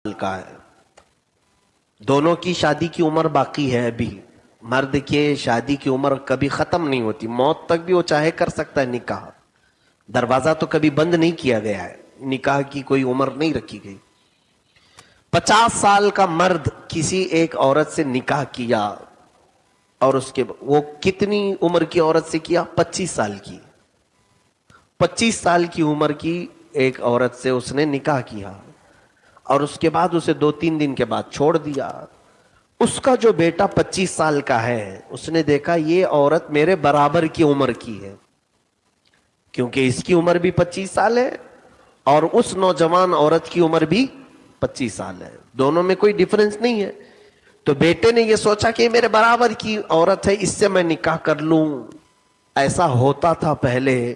کا ہے. دونوں کی شادی کی عمر باقی ہے ابھی. مرد کے شادی کی عمر کبھی ختم نہیں ہوتی, موت تک بھی وہ چاہے کر سکتا ہے نکاح. دروازہ تو کبھی بند نہیں کیا گیا ہے, نکاح کی کوئی عمر نہیں رکھی گئی. 50 سال کا مرد کسی ایک عورت سے نکاح کیا اور اس کے وہ کتنی عمر کی عورت سے کیا؟ 25 سال کی. 25 سال کی عمر کی ایک عورت سے اس نے نکاح کیا اور اس کے بعد اسے 2-3 دن کے بعد چھوڑ دیا. اس کا جو بیٹا 25 سال کا ہے, اس نے دیکھا یہ عورت میرے برابر کی عمر کی ہے, کیونکہ اس کی عمر بھی 25 سال ہے اور اس نوجوان عورت کی عمر بھی 25 سال ہے, دونوں میں کوئی ڈیفرنس نہیں ہے. تو بیٹے نے یہ سوچا کہ میرے برابر کی عورت ہے, اس سے میں نکاح کر لوں. ایسا ہوتا تھا پہلے,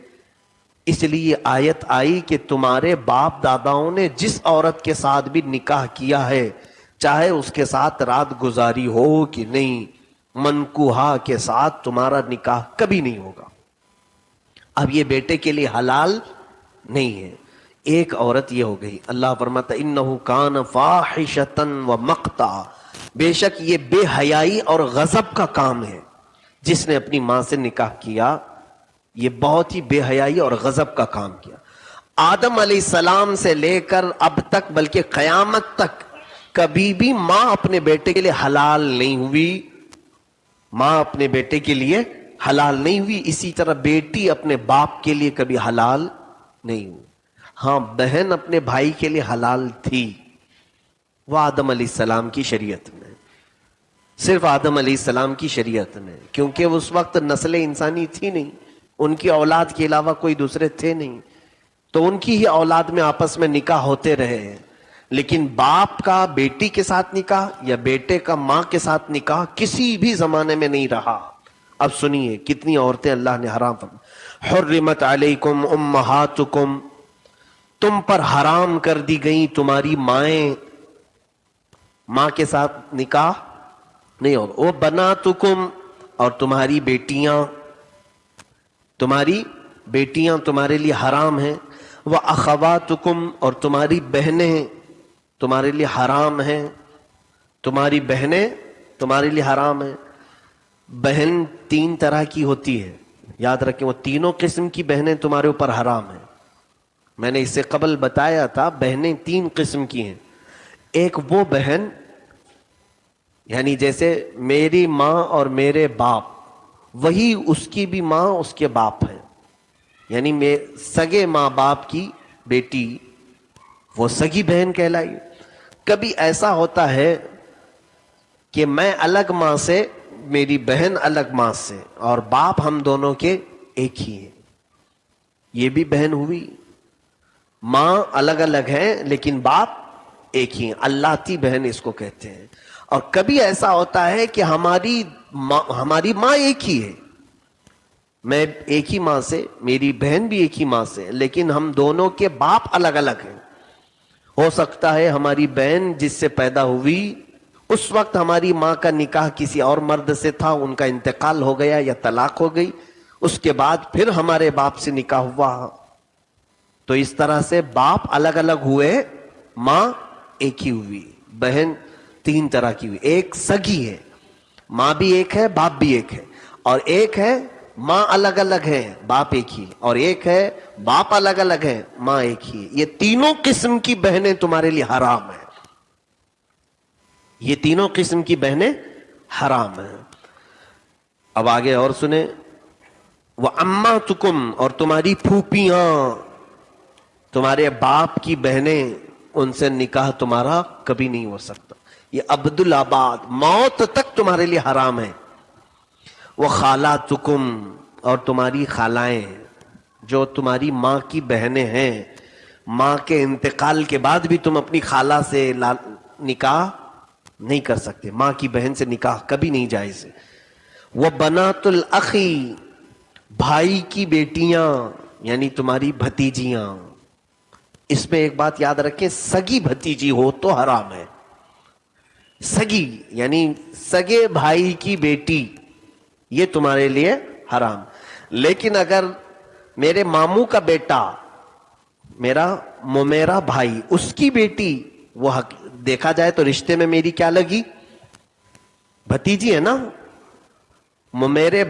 اس لیے آیت آئی کہ تمہارے باپ داداؤں نے جس عورت کے ساتھ بھی نکاح کیا ہے, چاہے اس کے ساتھ رات گزاری ہو کہ نہیں, منکوحہ کے ساتھ تمہارا نکاح کبھی نہیں ہوگا. اب یہ بیٹے کے لیے حلال نہیں ہے. ایک عورت یہ ہو گئی. اللہ فرماتا انہ کان فاحشۃ ومقتا, بے شک یہ بے حیائی اور غضب کا کام ہے. جس نے اپنی ماں سے نکاح کیا یہ بہت ہی بے حیائی اور غضب کا کام کیا. آدم علیہ السلام سے لے کر اب تک, بلکہ قیامت تک کبھی بھی ماں اپنے بیٹے کے لیے حلال نہیں ہوئی. ماں اپنے بیٹے کے لیے حلال نہیں ہوئی. اسی طرح بیٹی اپنے باپ کے لیے کبھی حلال نہیں ہوئی. ہاں, بہن اپنے بھائی کے لیے حلال تھی, وہ آدم علیہ السلام کی شریعت میں, صرف آدم علیہ السلام کی شریعت میں, کیونکہ اس وقت نسل انسانی تھی نہیں, ان کی اولاد کے علاوہ کوئی دوسرے تھے نہیں, تو ان کی ہی اولاد میں آپس میں نکاح ہوتے رہے. لیکن باپ کا بیٹی کے ساتھ نکاح یا بیٹے کا ماں کے ساتھ نکاح کسی بھی زمانے میں نہیں رہا. اب سنیے کتنی عورتیں اللہ نے حرام فرمائی. حرمت علیکم امہاتکم, تم پر حرام کر دی گئی تمہاری مائیں. ماں کے ساتھ نکاح نہیں ہوگا. وہ بناتکم, اور تمہاری بیٹیاں, تمہاری بیٹیاں تمہارے لیے حرام ہیں. وہ اخواتکم, اور تمہاری بہنیں تمہارے لیے حرام ہیں. تمہاری بہنیں تمہارے لیے حرام ہیں. بہن 3 طرح کی ہوتی ہے, یاد رکھیں, وہ تینوں قسم کی بہنیں تمہارے اوپر حرام ہیں. میں نے اس سے قبل بتایا تھا بہنیں 3 قسم کی ہیں. ایک وہ بہن, یعنی جیسے میری ماں اور میرے باپ, وہی اس کی بھی ماں اس کے باپ ہے, یعنی میں سگے ماں باپ کی بیٹی, وہ سگی بہن کہلائی. کبھی ایسا ہوتا ہے کہ میں الگ ماں سے, میری بہن الگ ماں سے, اور باپ ہم دونوں کے ایک ہی ہیں, یہ بھی بہن ہوئی. ماں الگ الگ ہیں لیکن باپ ایک ہی ہیں, اللاتی بہن اس کو کہتے ہیں. اور کبھی ایسا ہوتا ہے کہ ہماری ماں ایک ہی ہے, میں ایک ہی ماں سے, میری بہن بھی ایک ہی ماں سے, لیکن ہم دونوں کے باپ الگ الگ ہیں. ہو سکتا ہے ہماری بہن جس سے پیدا ہوئی اس وقت ہماری ماں کا نکاح کسی اور مرد سے تھا, ان کا انتقال ہو گیا یا طلاق ہو گئی, اس کے بعد پھر ہمارے باپ سے نکاح ہوا. تو اس طرح سے باپ الگ الگ ہوئے, ماں ایک ہی ہوئی. بہن 3 طرح کی ہوئی. ایک سگی ہے, ماں بھی ایک ہے باپ بھی ایک ہے, اور ایک ہے ماں الگ الگ ہے باپ ایک ہی, اور ایک ہے باپ الگ الگ ہے ماں ایک ہی. یہ تینوں قسم کی بہنیں تمہارے لیے حرام ہیں. یہ تینوں قسم کی بہنیں حرام ہیں. اب آگے اور سنیں. وَأَمَّاتُكُمْ, اور تمہاری پھوپھیاں, تمہارے باپ کی بہنیں, ان سے نکاح تمہارا کبھی نہیں ہو سکتا. یہ عبدالآباد, موت تک تمہارے لیے حرام ہے. وہ خالاتکم, اور تمہاری خالائیں, جو تمہاری ماں کی بہنیں ہیں, ماں کے انتقال کے بعد بھی تم اپنی خالہ سے نکاح نہیں کر سکتے. ماں کی بہن سے نکاح کبھی نہیں جائز ہے. وہ بنات الاخی, بھائی کی بیٹیاں, یعنی تمہاری بھتیجیاں. اس میں ایک بات یاد رکھیں, سگی بھتیجی ہو تو حرام ہے. سگی یعنی سگے بھائی کی بیٹی, یہ تمہارے لیے حرام. لیکن اگر میرے ماموں کا بیٹا, میرا ممیرا بھائی, اس کی بیٹی, وہ دیکھا جائے تو رشتے میں میری کیا لگی؟ بھتیجی ہے نا، میرے